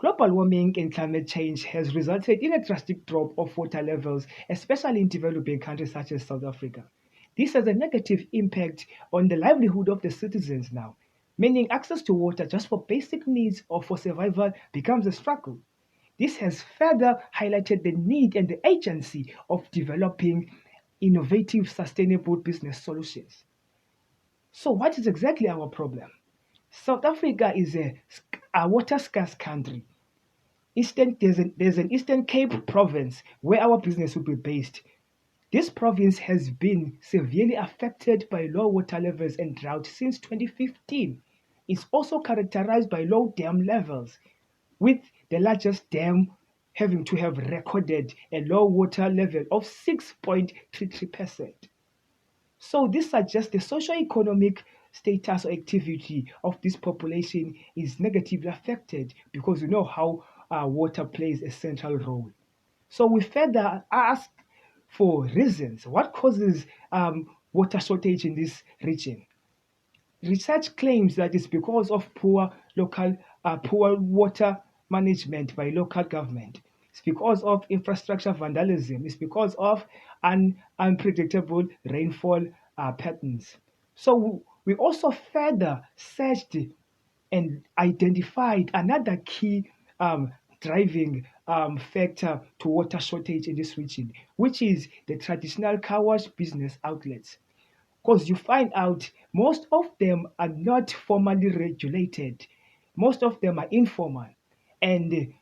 Global warming and climate change has resulted in a drastic drop of water levels, especially in developing countries such as South Africa. This has a negative impact on the livelihood of the citizens now, meaning access to water just for basic needs or for survival becomes a struggle. This has further highlighted the need and the agency of developing innovative, sustainable business solutions. So, what is exactly our problem? South Africa is a water scarce country. There's an Eastern Cape province where our business will be based. This province has been severely affected by low water levels and drought since 2015. It's also characterized by low dam levels, with the largest dam having to have recorded a low water level of 6.33%. So this suggests the socio-economic status or activity of this population is negatively affected because you know how water plays a central role. So we further ask for reasons. What causes water shortage in this region? Research claims that it's because of poor water management by local government. It's because of infrastructure vandalism. It's because of unpredictable rainfall patterns. So we also further searched and identified another key driving factor to water shortage in this region, which is the traditional car wash business outlets. Because you find out most of them are not formally regulated, most of them are informal. And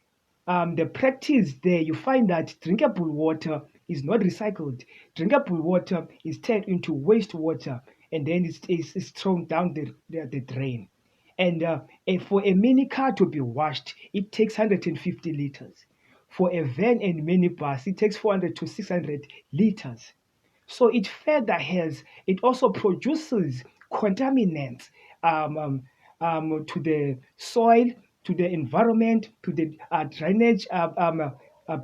the practice there, you find that drinkable water is not recycled. Drinkable water is turned into wastewater and then it's thrown down the drain. And for a mini car to be washed, it takes 150 liters. For a van and minibus, it takes 400 to 600 liters. So it also produces contaminants to the soil, to the environment, to the drainage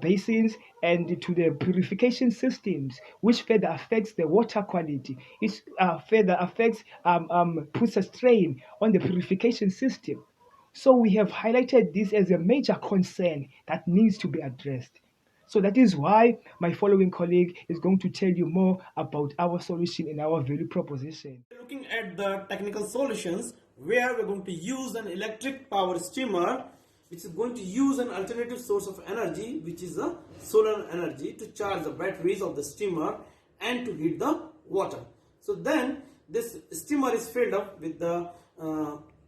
basins, and to the purification systems, which further affects the water quality. It further affects, puts a strain on the purification system. So we have highlighted this as a major concern that needs to be addressed. So that is why my following colleague is going to tell you more about our solution and our value proposition. Looking at the technical solutions where we're going to use an electric power steamer which is going to use an alternative source of energy, which is the solar energy, to charge the batteries of the steamer and to heat the water. So then this steamer is filled up with the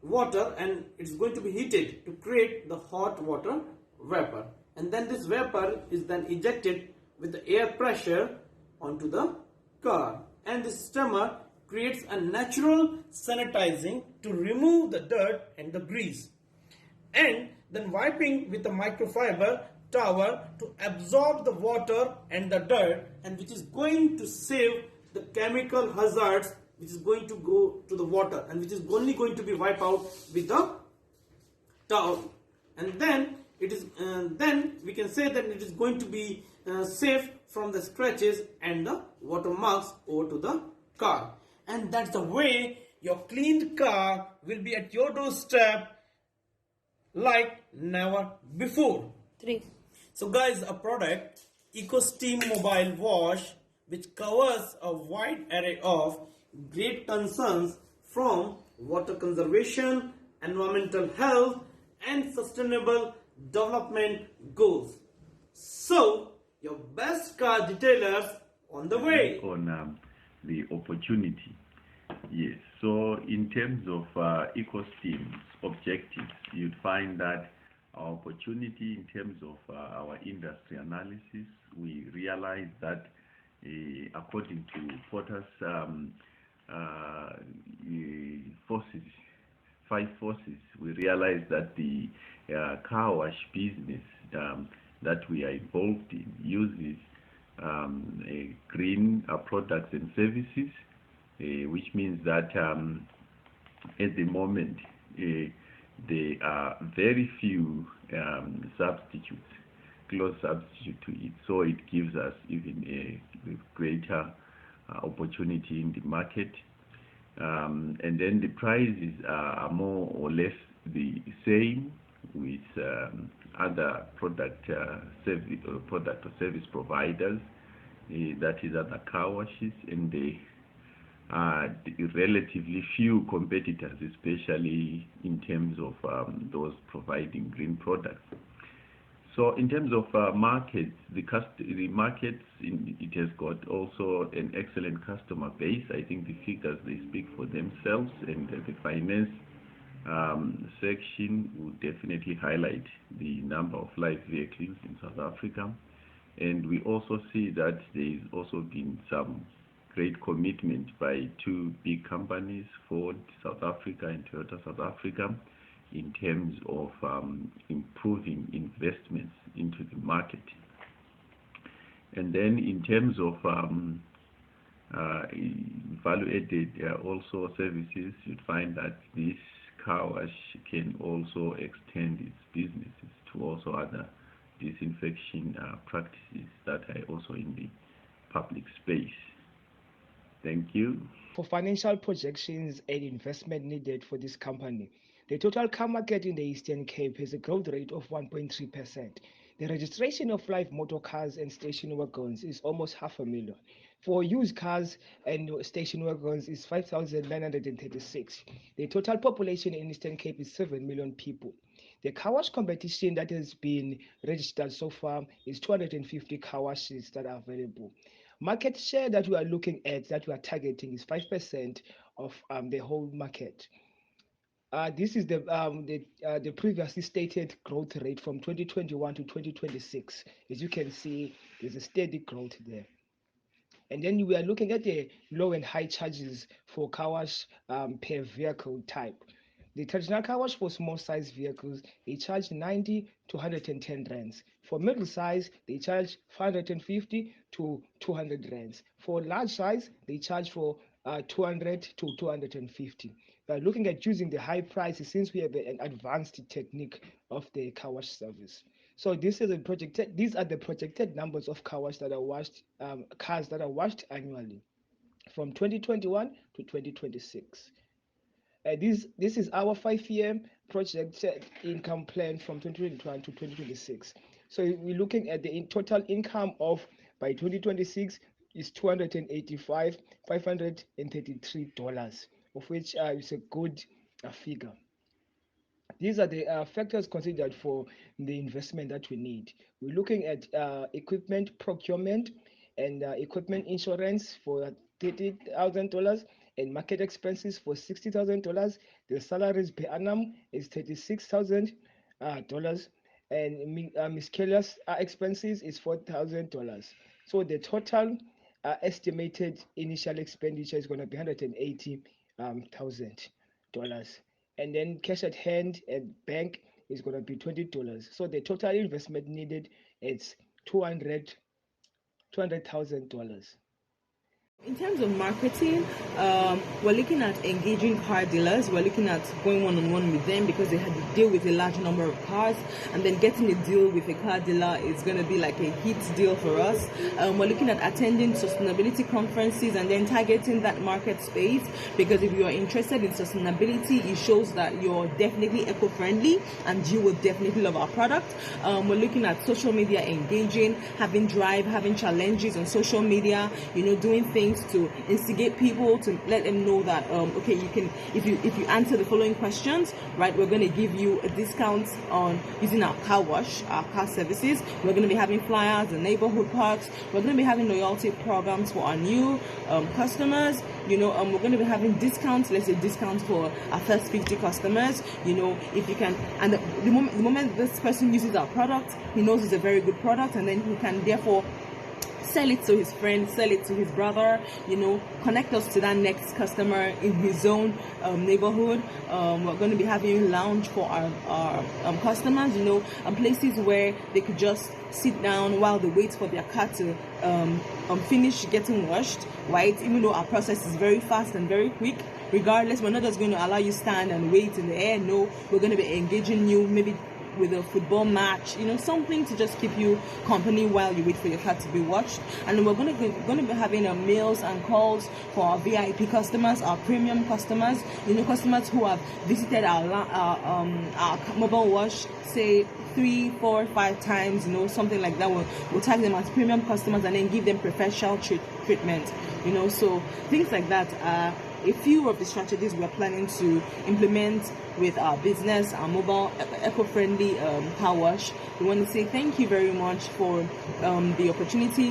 water and it's going to be heated to create the hot water vapor, and then this vapor is then ejected with the air pressure onto the car, and this steamer creates a natural sanitizing to remove the dirt and the grease, and then wiping with a microfiber towel to absorb the water and the dirt, and which is going to save the chemical hazards which is going to go to the water and which is only going to be wiped out with the towel. And then it is then we can say that it is going to be safe from the scratches and the watermarks over to the car, and that's the way your cleaned car will be at your doorstep like never before. 3. So guys, a product, EcoSteam Mobile Wash, which covers a wide array of great concerns from water conservation, environmental health and sustainable development goals. So your best car detailers on the way. On the opportunity. Yes, so in terms of EcoSteam's objectives, you'd find that our opportunity in terms of our industry analysis, we realize that according to Porter's five forces, we realize that the car wash business that we are involved in uses green products and services, which means that at the moment there are very few substitutes, close substitute to it. So it gives us even a greater opportunity in the market. And then the prices are more or less the same with other product or service providers, that is other car washes, and the relatively few competitors, especially in terms of those providing green products. So in terms of markets, the markets, it has got also an excellent customer base. I think the figures, they speak for themselves, and the finance section will definitely highlight the number of light vehicles in South Africa. And we also see that there's also been some great commitment by two big companies, Ford South Africa and Toyota South Africa, in terms of improving investments into the market. And then in terms of value-added also services, you'd find that this car wash can also extend its businesses to also other disinfection practices that are also in the public space. Thank you. For financial projections and investment needed for this company, the total car market in the Eastern Cape has a growth rate of 1.3%. The registration of live motor cars and station wagons is almost 500,000. For used cars and station wagons is 5,936. The total population in Eastern Cape is 7 million people. The car wash competition that has been registered so far is 250 car washes that are available. Market share that we are looking at, that we are targeting, is 5% of the whole market. This is the previously stated growth rate from 2021 to 2026. As you can see, there's a steady growth there. And then we are looking at the low and high charges for car wash per vehicle type. The traditional car wash for small size vehicles, they charge 90 to 110 rands. For middle size, they charge 550 to 200 rands. For large size, they charge for 200 to 250. But looking at using the high prices, since we have an advanced technique of the car wash service. So these are the projected numbers of car wash that are washed, cars that are washed annually from 2021 to 2026. This is our 5-year projected income plan from 2021 to 2026. So we're looking at the total income of, by 2026, is $285,533, of which is a good figure. These are the factors considered for the investment that we need. We're looking at equipment procurement and equipment insurance for $30,000 and market expenses for $60,000. The salaries per annum is $36,000 and miscellaneous expenses is $4,000. So the total estimated initial expenditure is going to be $180,000. And then cash at hand and bank is going to be $20. So the total investment needed is $200,000. In terms of marketing, we're looking at engaging car dealers. We're looking at going one-on-one with them because they had to deal with a large number of cars, and then getting a deal with a car dealer is going to be like a hit deal for us. We're looking at attending sustainability conferences and then targeting that market space, because if you are interested in sustainability, it shows that you're definitely eco-friendly and you will definitely love our product. We're looking at social media engaging, having challenges on social media, doing things to instigate people, to let them know that okay, you can, if you answer the following questions, right, we're going to give you a discount on using our car wash, our car services. We're going to be having flyers in neighborhood parks. We're going to be having loyalty programs for our new customers. We're going to be having discounts. Let's say discounts for our first 50 customers. If you can, and the moment this person uses our product, he knows it's a very good product, and then he can therefore sell it to his friend, sell it to his brother, connect us to that next customer in his own neighborhood. We're going to be having lounge for our customers, places where they could just sit down while they wait for their car to finish getting washed, right? Even though our process is very fast and very quick, regardless, we're not just going to allow you stand and wait in the air. No, we're going to be engaging you maybe with a football match, something to just keep you company while you wait for your car to be washed. And then we're going to be having meals and calls for our VIP customers, our premium customers, customers who have visited our mobile wash, say 3, 4, 5 times, something like that. We'll tag them as premium customers and then give them preferential treatment, so things like that are a few of the strategies we're planning to implement with our business, our mobile eco-friendly car wash. We want to say thank you very much for the opportunity